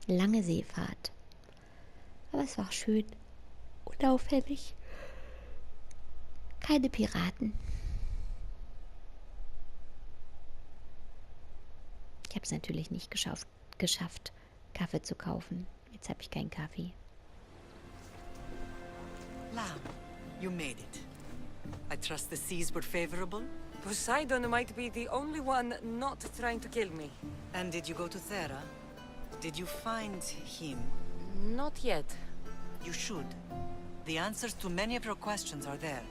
Lange Seefahrt. Aber es war schön. Unauffällig. Keine Piraten. Ich habe es natürlich nicht geschafft, Kaffee zu kaufen. Jetzt habe ich keinen Kaffee. Lamb, you made it. I trust the seas were favorable? Poseidon might be the only one not trying to kill me. And did you go to Thera? Did you find him? Not yet. You should. The answers to many of your questions are there.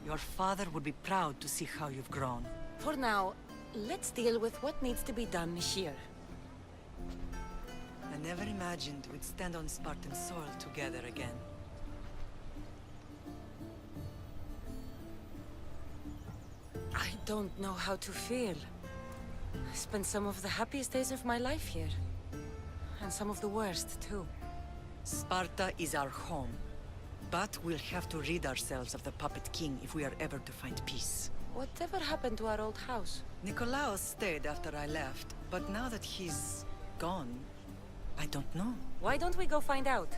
Your father would be proud to see how you've grown. For now, let's deal with what needs to be done here. I never imagined we'd stand on Spartan soil together again. I don't know how to feel. I spent some of the happiest days of my life here. And some of the worst, too. Sparta is our home. But we'll have to rid ourselves of the puppet king if we are ever to find peace. Whatever happened to our old house? Nikolaos stayed after I left, but now that he's gone, I don't know. Why don't we go find out?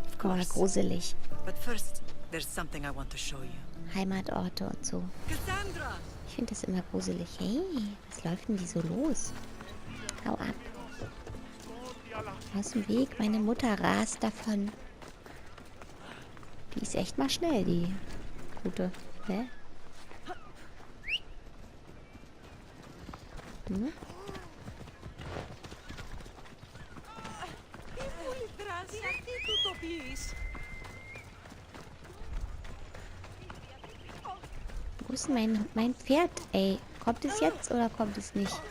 Of Oh, course. gruselig. But first, there's something I want to show you. Heimatorte und so. Cassandra! Ich finde das immer gruselig. Hey, was läuft denn die so los? Hau ab. Aus dem Weg, meine Mutter rast davon. Die ist echt mal schnell, die gute. Ne? Hm? Wo ist denn mein Pferd? Ey, kommt es jetzt oder kommt es nicht?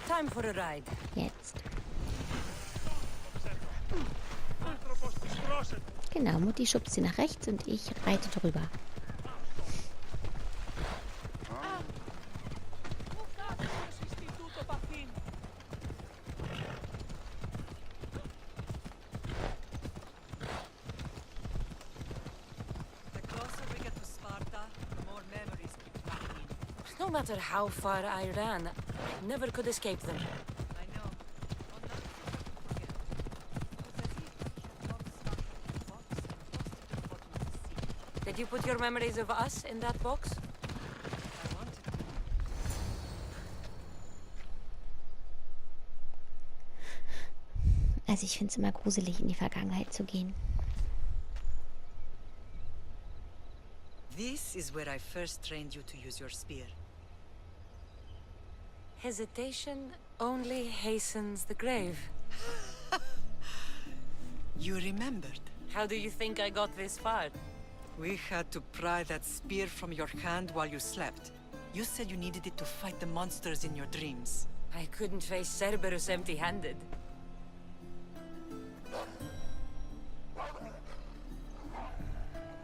Time for a ride. Jetzt. Genau, Mutti schubst sie nach rechts und ich reite drüber. The closer we get to Sparta, the more memories keep coming in. No matter how far I ran, I never could escape them. I know. One last thing to forget. It was as if North Spartan box and lost it to the bottom of the sea. Did you put your memories of us in that box? I wanted to. Also ich finde es immer gruselig, in die Vergangenheit zu gehen. This is where I first trained you to use your spear. Hesitation only hastens the grave. You remembered. How do you think I got this far? We had to pry that spear from your hand while you slept. You said you needed it to fight the monsters in your dreams. I couldn't face Cerberus empty-handed.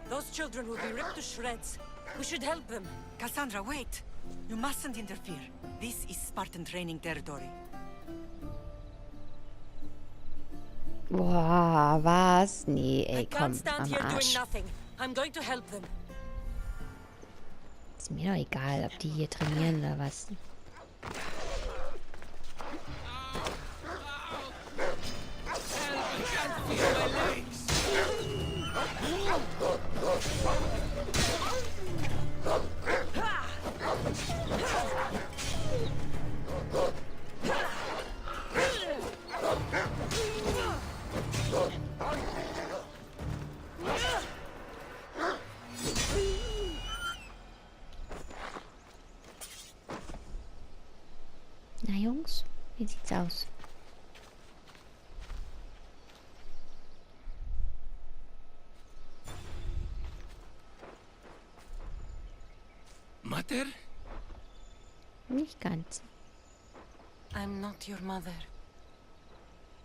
Those children will be ripped to shreds. We should help them. Cassandra, wait! You mustn't interfere. This is Spartan training territory. Boah, was? Nee, I ey, komm, can't stand am here doing Arsch. nothing. I'm going to help them. Ist mir doch egal, ob die hier trainieren oder was. Na Jungs, wie sieht's aus? Mater? Nicht ganz. I'm not your mother.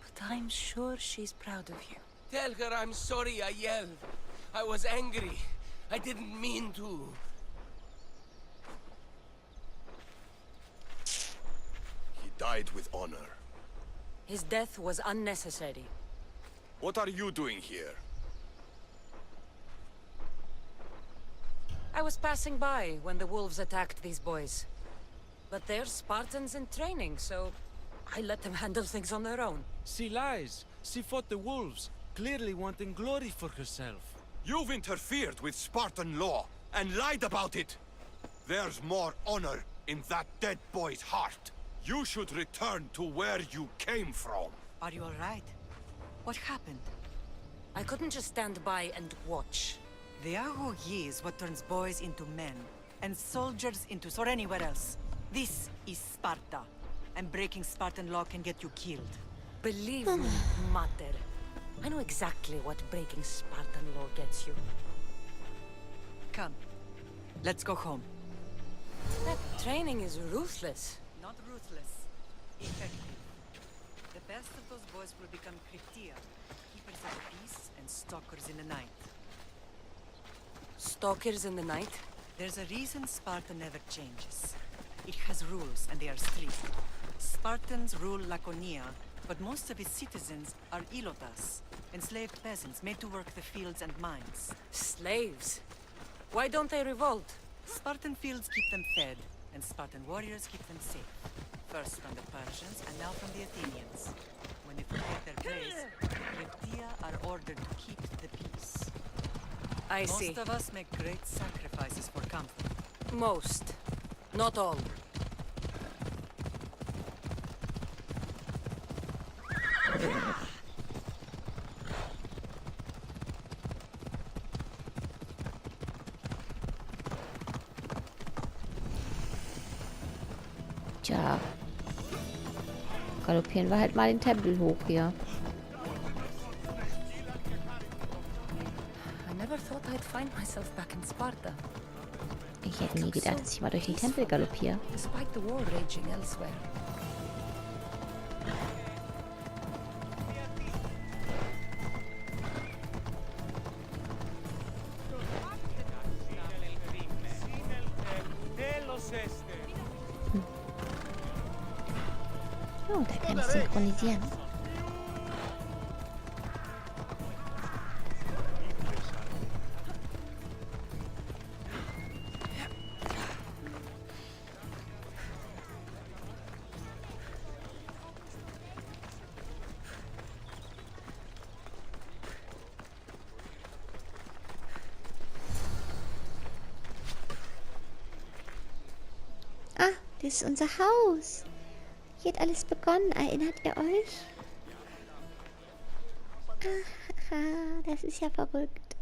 But I'm sure she's proud of you. Tell her I'm sorry I yelled. I was angry. I didn't mean to. He died with honor. His death was unnecessary. What are you doing here? I was passing by when the wolves attacked these boys. But they're Spartans in training, so I let them handle things on their own. She lies. She fought the wolves, clearly wanting glory for herself. You've interfered with Spartan law and lied about it. There's more honor in that dead boy's heart. You should return to where you came from. Are you all right? What happened? I couldn't just stand by and watch. The Ahoyi is what turns boys into men, and soldiers into or anywhere else. This is Sparta, and breaking Spartan law can get you killed. Believe me, Mater. I know exactly what breaking Spartan law gets you. Come, let's go home. That training is ruthless. Not ruthless, effective. The best of those boys will become Kritia, keepers of the peace and stalkers in the night. Stalkers in the night? There's a reason Sparta never changes. It has rules, and they are strict. Spartans rule Laconia, but most of its citizens are ilotas, enslaved peasants made to work the fields and mines. Slaves? Why don't they revolt? Spartan fields keep them fed, and Spartan warriors keep them safe. First from the Persians, and now from the Athenians. When they protect their place, Reptia are ordered to keep the peace. I see. Most of us make great sacrifices for comfort. Most. Not all. Tja. Galoppieren wir halt mal den Tempel hoch hier. I never thought I'd find myself back in Sparta, Ich hätte nie gedacht, dass ich mal durch den Tempel galoppiere. despite the war raging elsewhere. Oh, da kann ich synchronisieren. Ah, das ist unser Haus. Hier hat alles begonnen, erinnert ihr euch? Ah, das ist ja verrückt.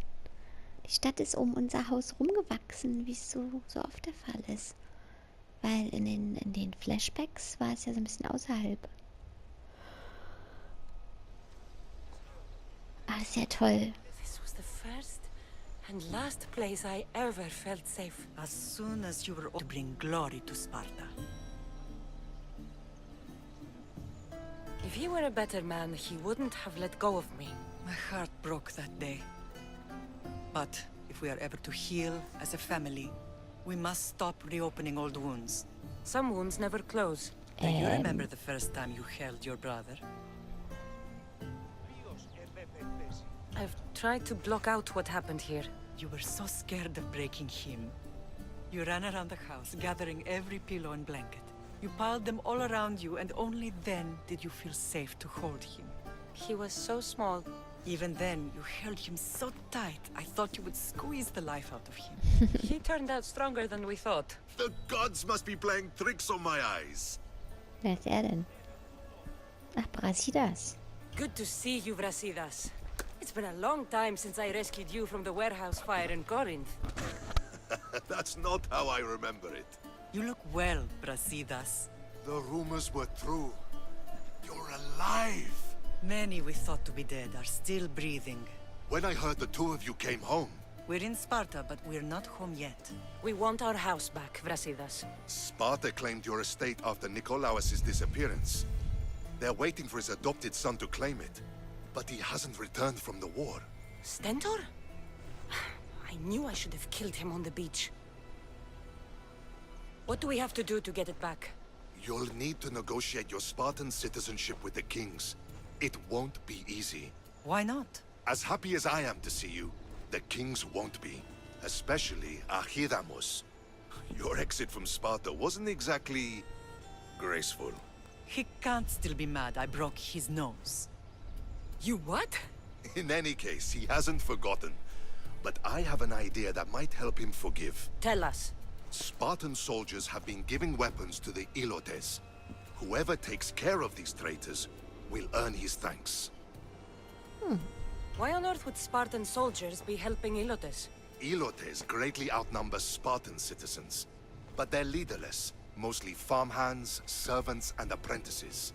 Die Stadt ist um unser Haus rumgewachsen, wie es so oft der Fall ist. Weil in den Flashbacks war es ja so ein bisschen außerhalb. Ah, das ist ja toll. This was the first and last place I ever felt safe. As soon as you were to bring glory to Sparta. If he were a better man, he wouldn't have let go of me. My heart broke that day. But if we are ever to heal as a family, we must stop reopening old wounds. Some wounds never close. Do you remember the first time you held your brother? I've tried to block out what happened here. You were so scared of breaking him. You ran around the house, gathering every pillow and blanket. You piled them all around you, and only then did you feel safe to hold him. He was so small. Even then, you held him so tight, I thought you would squeeze the life out of him. He turned out stronger than we thought. The gods must be playing tricks on my eyes. Wer ist er denn? Ach, Brasidas. Good to see you, Brasidas. It's been a long time since I rescued you from the warehouse fire in Corinth. That's not how I remember it. You look well, Brasidas. The rumors were true. You're alive. Many we thought to be dead are still breathing. When I heard the two of you came home, We're in Sparta, but we're not home yet. We want our house back, Brasidas. Sparta claimed your estate after Nikolaos' disappearance. They're waiting for his adopted son to claim it. But he hasn't returned from the war. Stentor? I knew I should have killed him on the beach. What do we have to do to get it back? You'll need to negotiate your Spartan citizenship with the kings. It won't be easy. Why not? As happy as I am to see you, the kings won't be. Especially Archidamos. Your exit from Sparta wasn't exactly graceful. He can't still be mad I broke his nose. You what? In any case, he hasn't forgotten. But I have an idea that might help him forgive. Tell us. Spartan soldiers have been giving weapons to the Ilotes. Whoever takes care of these traitors will earn his thanks. Why on earth would Spartan soldiers be helping Ilotes? Ilotes greatly outnumber Spartan citizens, but they're leaderless, mostly farmhands, servants, and apprentices.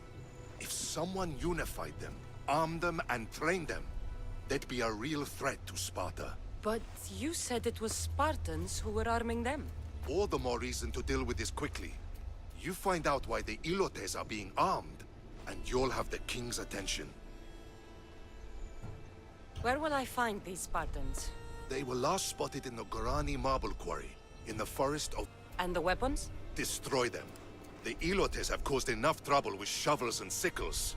If someone unified them, armed them, and trained them, they'd be a real threat to Sparta. But you said it was Spartans who were arming them. All the more reason to deal with this quickly. You find out why the Ilotes are being armed, and you'll have the king's attention. Where will I find these Spartans? They were last spotted in the Gorani marble quarry, in the forest of... And the weapons? Destroy them. The Ilotes have caused enough trouble with shovels and sickles.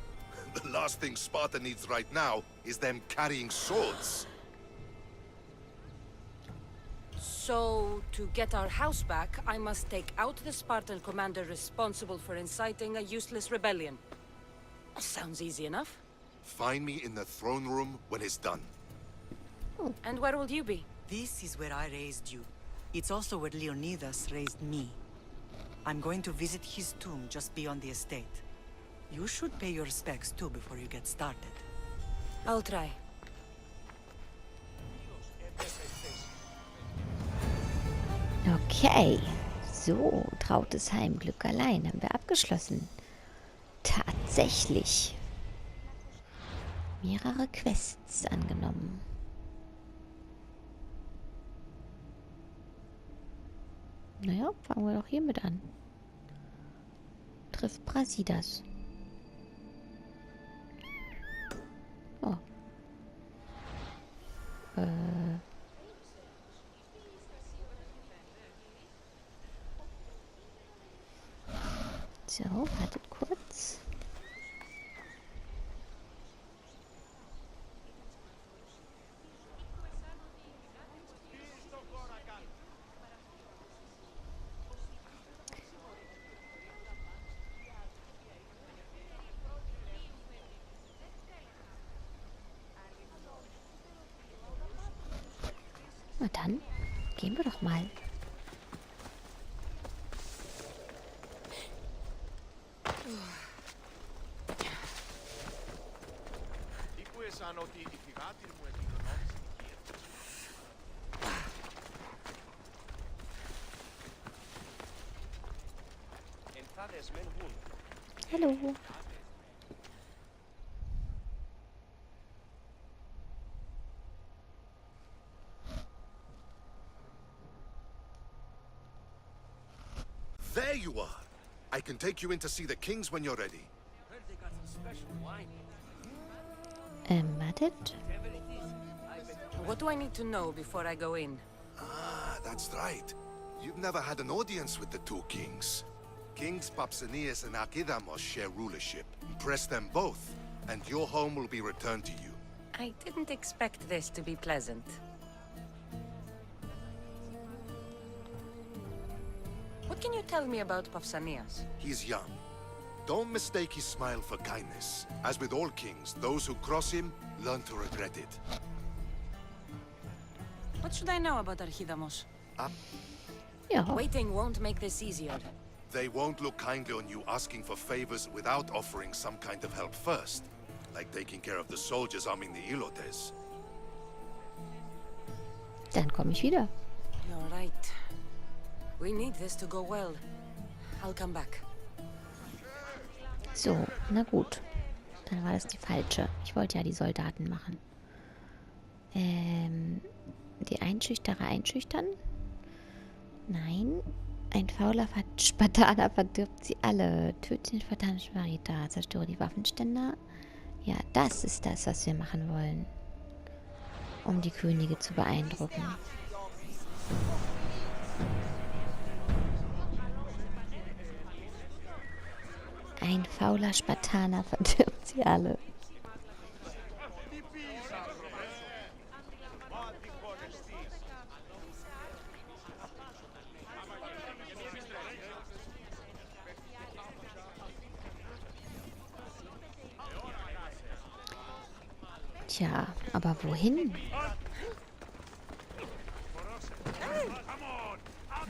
The last thing Sparta needs right now is them carrying swords. So, to get our house back, I must take out the Spartan commander responsible for inciting a useless rebellion. Sounds easy enough. Find me in the throne room when it's done. And where will you be? This is where I raised you. It's also where Leonidas raised me. I'm going to visit his tomb just beyond the estate. You should pay your respects too before you get started. I'll try. Okay. So, Trautes Heim, Glück allein. Haben wir abgeschlossen. Tatsächlich. Mehrere Quests angenommen. Naja, fangen wir doch hiermit an. Trifft Brasidas. Oh. So, wartet kurz. Na dann, gehen wir doch mal. Hallo. There you are! I can take you in to see the kings when you're ready. Wartet. What do I need to know before I go in? Ah, that's right. You've never had an audience with the two kings. Kings Papsanias and Archidamos share rulership. Impress them both, and your home will be returned to you. I didn't expect this to be pleasant. What can you tell me about Pausanias? He's young. Don't mistake his smile for kindness. As with all kings, those who cross him learn to regret it. What should I know about Archidamos? Ja. Waiting won't make this easier. They won't look kindly on you asking for favors without offering some kind of help first. Like taking care of the soldiers arming the Ilotes. Dann komme ich wieder. You're right. We need this to go well. I'll come back. So, na gut. Dann war das die falsche. Ich wollte ja die Soldaten machen. Die Einschüchterer einschüchtern? Nein. Ein fauler Spartaner verdirbt sie alle. Töte den spartanischen Verräter. Zerstöre die Waffenständer. Ja, das ist das, was wir machen wollen. Um die Könige zu beeindrucken. Ein fauler Spartaner verdirbt sie alle. Tja, aber wohin?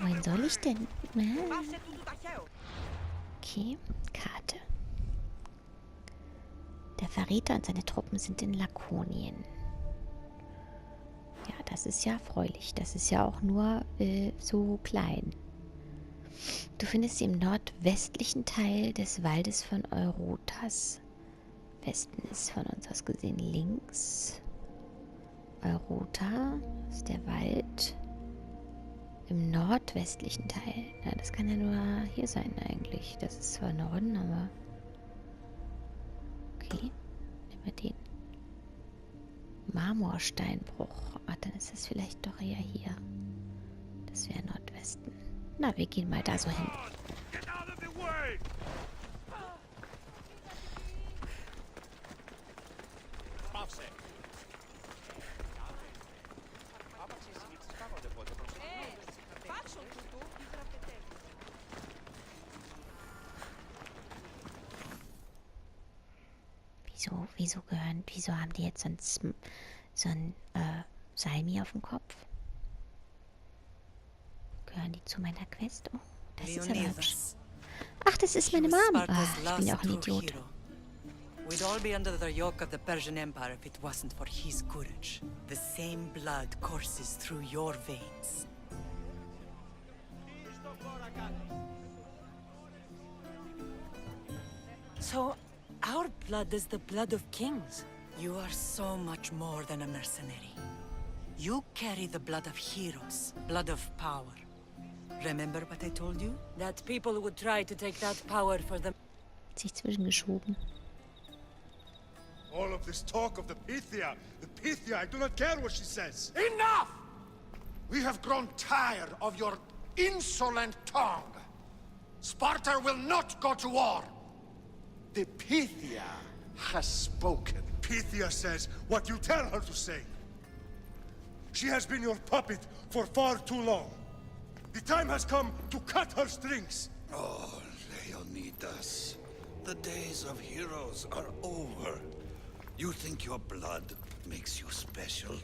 Wohin soll ich denn? Okay, Karte. Der Verräter und seine Truppen sind in Lakonien. Ja, das ist ja erfreulich. Das ist ja auch nur so klein. Du findest sie im nordwestlichen Teil des Waldes von Eurotas. Westen ist von uns aus gesehen links. Eurota ist der Wald. Im nordwestlichen Teil. Ja, das kann ja nur hier sein eigentlich. Das ist zwar Norden, aber... Okay, nehmen wir den. Marmorsteinbruch. Ach, dann ist das vielleicht doch eher hier. Das wäre Nordwesten. Na, wir gehen mal da so hin. Wieso haben die jetzt so ein Salmi auf dem Kopf? Gehören die zu meiner Quest? Oh, das ist aber hübsch. Ach, das ist meine Mom. Ich bin ja auch ein Idiot. We'd all be under the yoke of the Persian Empire if it wasn't for his courage. The same blood courses through your veins. So, our blood is the blood of kings. You are so much more than a mercenary. You carry the blood of heroes, blood of power. Remember what I told you? That people would try to take that power for them. Sich zwischengeschoben. All of this talk of the Pythia, I do not care what she says. Enough! We have grown tired of your insolent tongue. Sparta will not go to war. The Pythia has spoken. Pythia says what you tell her to say. She has been your puppet for far too long. The time has come to cut her strings. Oh, Leonidas, the days of heroes are over. You think your blood makes you special?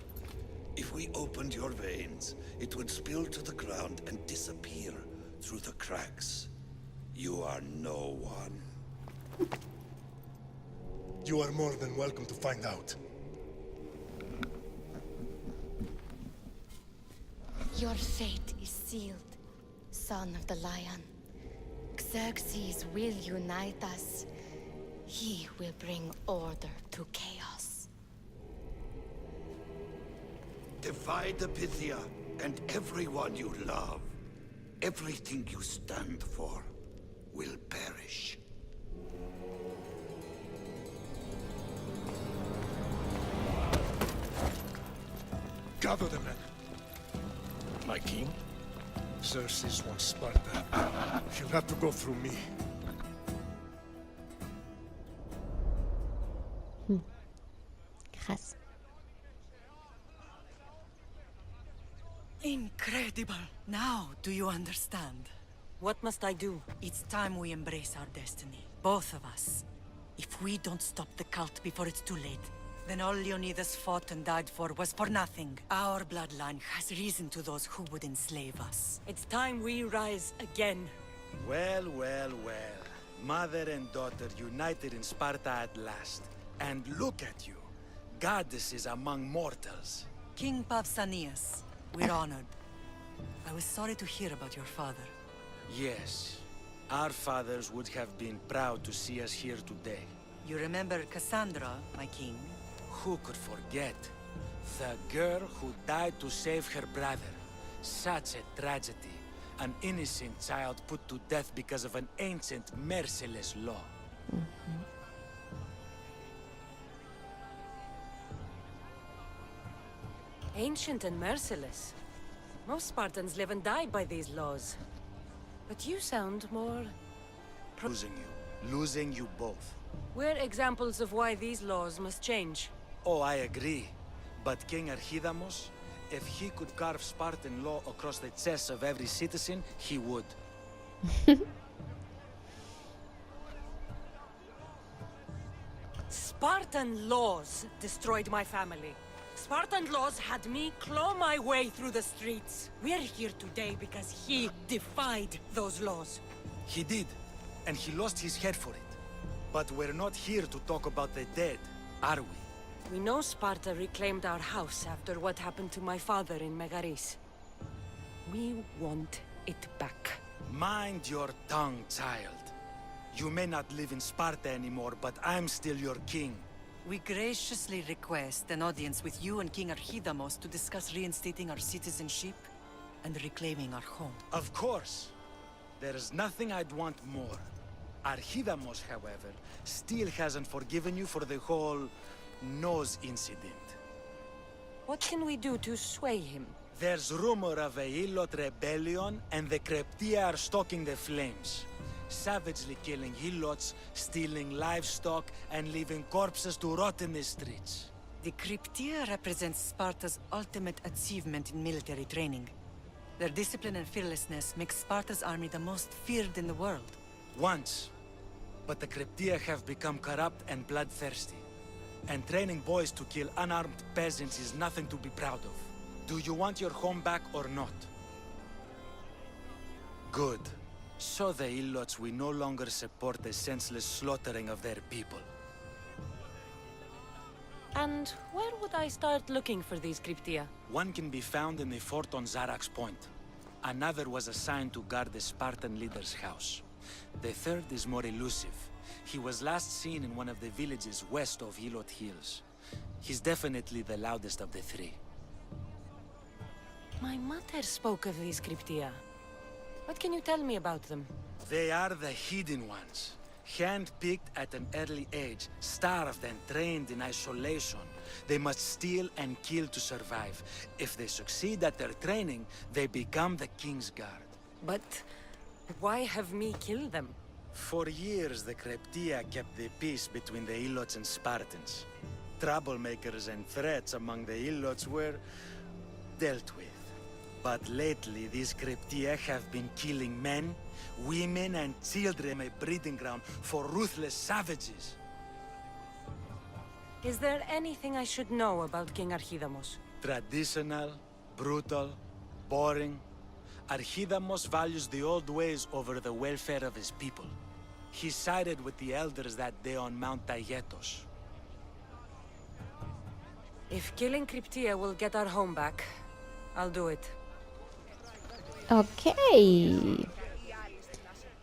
If we opened your veins, it would spill to the ground and disappear through the cracks. You are no one. You are more than welcome to find out. Your fate is sealed, son of the lion. Xerxes will unite us. He will bring order to chaos. Divide the Pythia and everyone you love. Everything you stand for will perish. Gather the men. My king? Xerxes wants Sparta. He'll have to go through me. Krass. Incredible! Now, do you understand? What must I do? It's time we embrace our destiny. Both of us. If we don't stop the cult before it's too late, then all Leonidas fought and died for was for nothing. Our bloodline has risen to those who would enslave us. It's time we rise again. Well, well, well. Mother and daughter united in Sparta at last. And look at you. Goddesses among mortals. King Pausanias, we're honored. I was sorry to hear about your father. Yes. Our fathers would have been proud to see us here today. You remember Cassandra, my king? Who could forget? The girl who died to save her brother. Such a tragedy. An innocent child put to death because of an ancient, merciless law. Ancient and merciless. Most Spartans live and die by these laws. But you sound more... Losing you both. We're examples of why these laws must change. Oh, I agree. But King Archidamos, if he could carve Spartan law across the chests of every citizen, he would. Spartan laws destroyed my family. Spartan laws had me claw my way through the streets. We're here today because he defied those laws. He did, and he lost his head for it. But we're not here to talk about the dead, are we? We know Sparta reclaimed our house after what happened to my father in Megaris. We want it back. Mind your tongue, child. You may not live in Sparta anymore, but I'm still your king. We graciously request an audience with you and King Archidamos to discuss reinstating our citizenship and reclaiming our home. Of course. There's nothing I'd want more. Archidamos, however, still hasn't forgiven you for the whole nose incident. What can we do to sway him? There's rumor of a Hilot rebellion, and the Kreptia are stoking the flames. Savagely killing Hilots, stealing livestock, and leaving corpses to rot in the streets. The Cryptia represents Sparta's ultimate achievement in military training. Their discipline and fearlessness makes Sparta's army the most feared in the world. Once. But the Cryptia have become corrupt and bloodthirsty. And training boys to kill unarmed peasants is nothing to be proud of. Do you want your home back or not? Good. So the Ilots will no longer support the senseless slaughtering of their people. And where would I start looking for these Cryptia? One can be found in the fort on Zarak's Point. Another was assigned to guard the Spartan leader's house. The third is more elusive. He was last seen in one of the villages west of Hilot Hills. He's definitely the loudest of the three. My mother spoke of these Cryptia. What can you tell me about them? They are the hidden ones. Hand-picked at an early age, starved and trained in isolation. They must steal and kill to survive. If they succeed at their training, they become the King's Guard. But why have me kill them? For years, the Cryptia kept the peace between the Ilots and Spartans. Troublemakers and threats among the Ilots were dealt with. But lately, these Cryptia have been killing men, women, and children, a breeding ground for ruthless savages. Is there anything I should know about King Archidamos? Traditional, brutal, boring. Archidamos values the old ways over the welfare of his people. He sided with the elders that day on Mount Taygetos. If killing Cryptia will get our home back, I'll do it. Okay.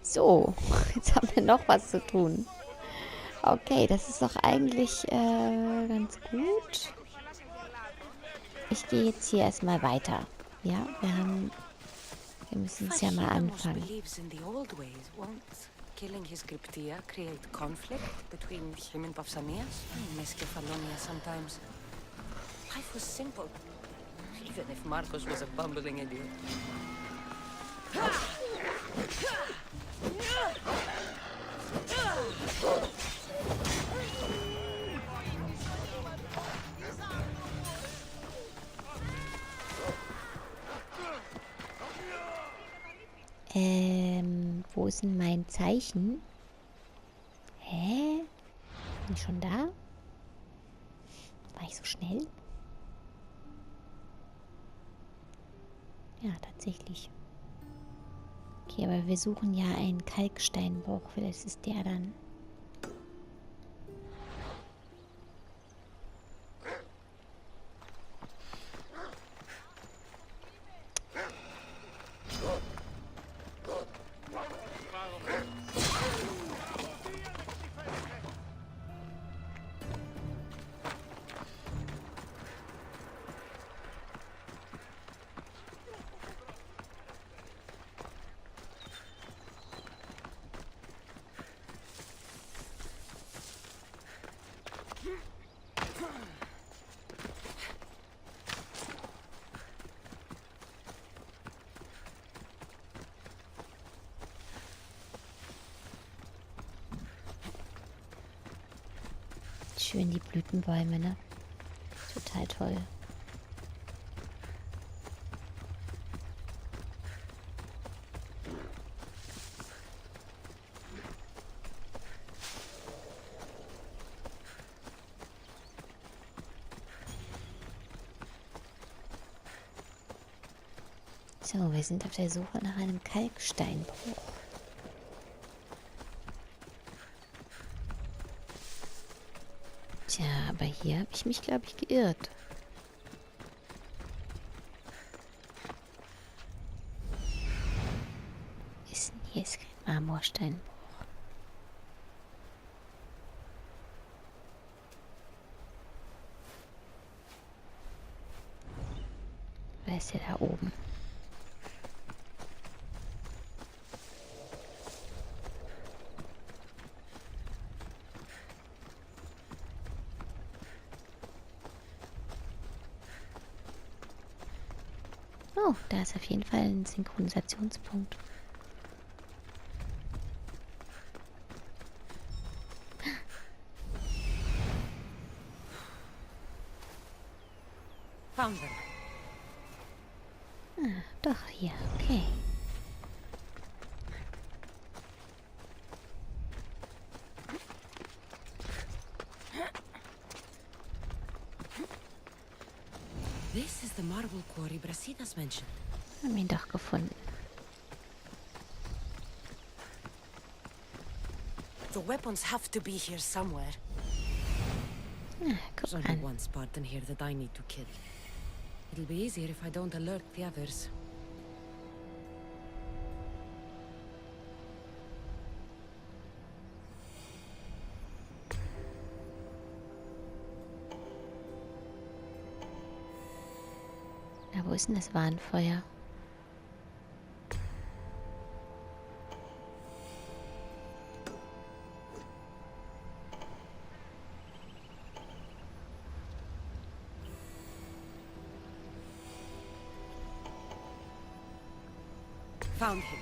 So, jetzt haben wir noch was zu tun. Okay, das ist doch eigentlich ganz gut. Ich gehe jetzt hier erstmal weiter. Ja, wir müssen es ja mal anfangen. Killing his Cryptia create conflict between him and Pausanias? I miss Kefalonia sometimes. Life was simple, even if Marcos was a bumbling idiot. Wo ist denn mein Zeichen? Hä? Bin ich schon da? War ich so schnell? Ja, tatsächlich. Okay, aber wir suchen ja einen Kalksteinbruch. Vielleicht ist der dann. Schön die Blütenbäume, ne? Total toll. So, wir sind auf der Suche nach einem Kalksteinbruch. Tja, aber hier habe ich mich, glaube ich, geirrt. Hier ist kein Marmorsteinbruch. Wer ist der da oben? Oh, da ist auf jeden Fall ein Synchronisationspunkt. Found them. Ah, doch hier, okay. This is the marble quarry Brasidas mentioned. Haben ihn doch gefunden. The weapons have to be here somewhere. Ah, guck There's only an. one Spartan here that I need to kill. It'll be easier if I don't alert the others. Na, wo ist denn das Warnfeuer? Found him.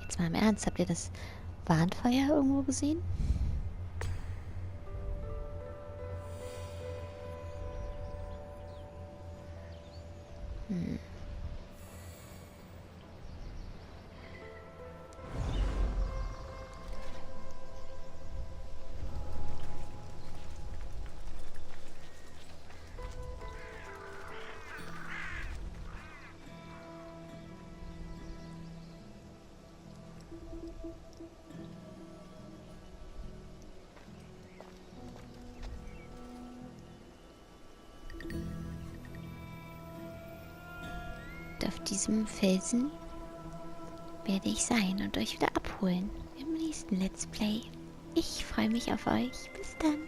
Jetzt mal im Ernst, habt ihr das Warnfeuer irgendwo gesehen? Auf diesem Felsen werde ich sein und euch wieder abholen im nächsten Let's Play. Ich freue mich auf euch. Bis dann.